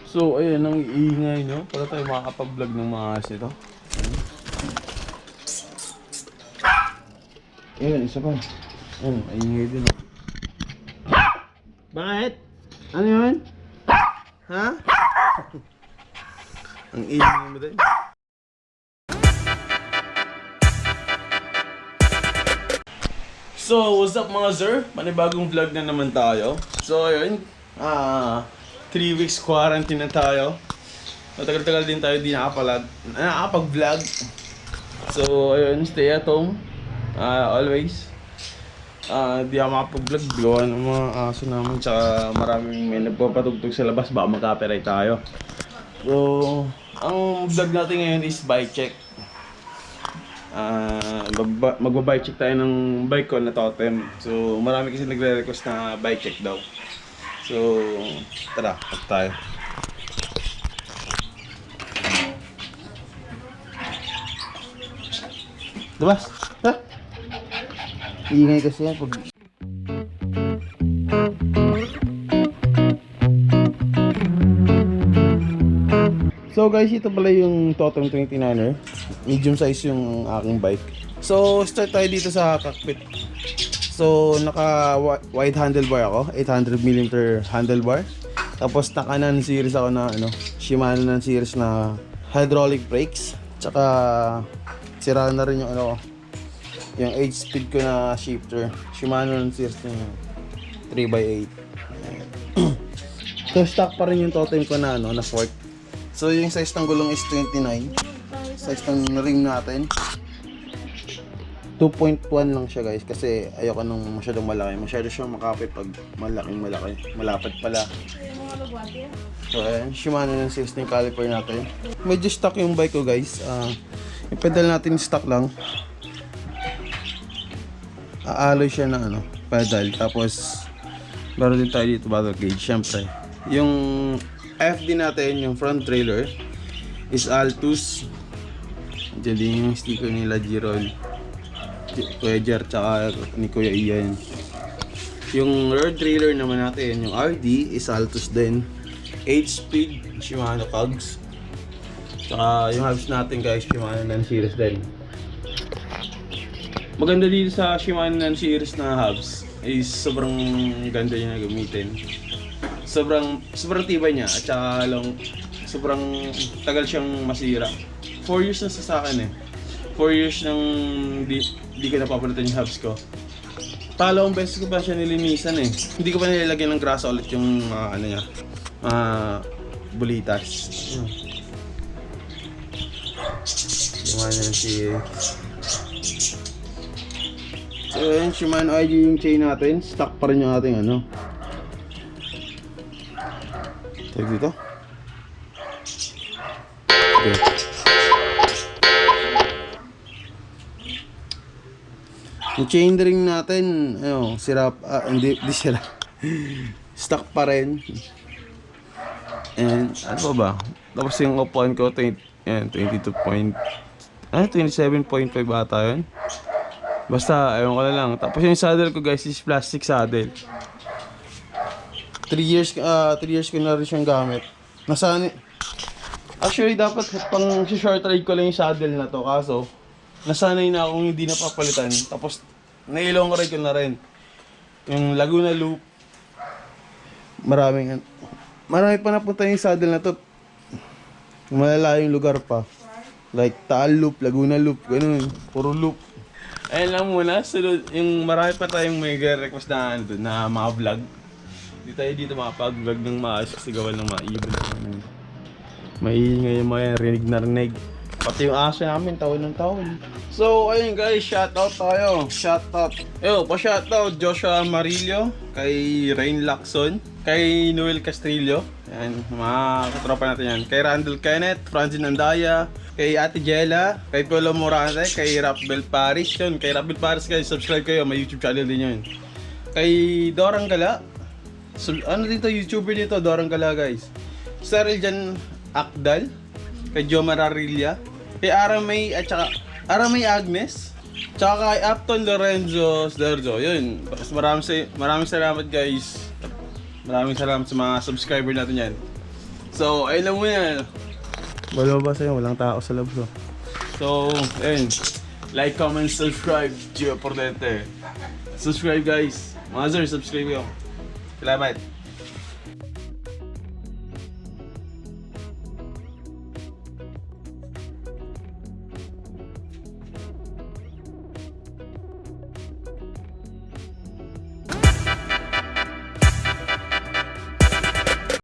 So, ayun ang iingay nyo para tayo makakapag-vlog ng maayos nito. Ayun, isa pa. Ayun, iingay din. Bakit? Ano yun? Ha? Ang iingay mo din. So, what's up mga sir? Panibagong vlog na naman tayo. So, ayun. 3 weeks quarantine na tayo. Matagal-tagal din tayo di nakapag-vlog. So, ayun. Stay at home. Always. Di ako makapag-vlog. Gawa ng mga aso namin. Tsaka maraming may nagpapatugtog sa labas. Baka mag-copyright tayo. So, ang vlog natin ngayon is bike check. Magba-bike check tayo ng bike ko na Totem. So, marami kasi nagre-request na bike check daw. So, tara, tayo. Diba? Ha? Iingay kasi yan pag... So guys, ito pala yung Totem 29er. Medium size yung aking bike. So, start tayo dito sa cockpit. So, naka wide handlebar ako, 800mm handlebar. Tapos naka non series ako na Shimano non series na hydraulic brakes. Tsaka sira na rin yung yung 8 speed ko na shifter. Shimano non series na 3x8. So, stock pa rin yung Totem ko na na fork. So, yung size ng gulong is 29. Size ng rim natin 2.1 lang siya guys, kasi ayoko nung masyadong malaki. Masyado siyang makapit pag malaki. Malapad pala. So ayan, Shimano ng 16 caliper natin. Medyo stock yung bike ko guys. Yung pedal natin stock lang. Aaloy siya na pedal. Tapos meron din tayo dito battle gauge syempre. Yung FD natin, yung front trailer is Altus. Diyan din yung sticker nila G-Roll, Kuya Jer, tsaka ni Kuya Ian. Yung rear trailer naman natin, yung RD is Altus din, 8-speed Shimano cogs. Tsaka yung hubs natin guys, Shimano non series din. Maganda dito sa Shimano non series na hubs is sobrang ganda niya na gamitin. Sobrang tibay niya at saka sobrang tagal siyang masira. 4 years na sa akin eh. 4 years nang di ko napapalitan yung hubs ko. Talawang beses ko pa siya nilinisan eh. Hindi ko pa nilalagyan ng grasa ulit yung niya. Bulitas. Shimano na si... So yun, Shimano IG yung chain natin. Stock pa rin yung ating Tag dito. Okay. Yung chain ring natin, sira, hindi sira. Stock pa rin. And ano ba? Tapos yung upuan ko, 27.5 ata yun. Basta, ayun ko na lang. Tapos yung saddle ko guys is plastic saddle. 3 years ko na rin siyang gamit. Actually, dapat pang short ride ko lang yung saddle na to. Kaso, nasanay na akong hindi napapalitan. Tapos, nailong ride ko na rin. Yung Laguna Loop. Marami pa napunta yung saddle na to. Malalayong lugar pa. Like, Taal Loop, Laguna Loop, ganun. Puro loop. Ayun lang muna. Sunod, yung marami pa tayong may request na mga vlog. Hindi tayo dito makapag-vlog ng maayos kasi gawa ng maibon. Maingay yung mga rinig na rinig. Pati yung aso namin, tawon ng tawon. So, ayun guys, shoutout tayo. Shoutout. Pa-shoutout Joshua Marillo, kay Rain Lacson, kay Noel Castrillo. Yan, mga katropa natin yan. Kay Randall Kenneth, Francine Andaya, kay Ate Jella, kay Polo Morante, kay Rapbel Paris. Yun, kay Rapbel Paris guys, subscribe kayo. May YouTube channel din yun. Kay Dorang Gala. So, YouTuber dito, Dorang Gala guys. Cyril Jan Akdal, kay Jo Mararilla, kay Aramay at saka Aramay Agnes, tsaka kay Upton Lorenzo Sderzo. Yun, maraming salamat guys. Maraming salamat sa mga subscriber natin yan. So, ayun lang muna. Wala ba sa'yo? Walang tao sa loob ko. So, ayun. Like, comment, subscribe. Prudente. Subscribe guys. Mga sir, subscribe yo. Salamat.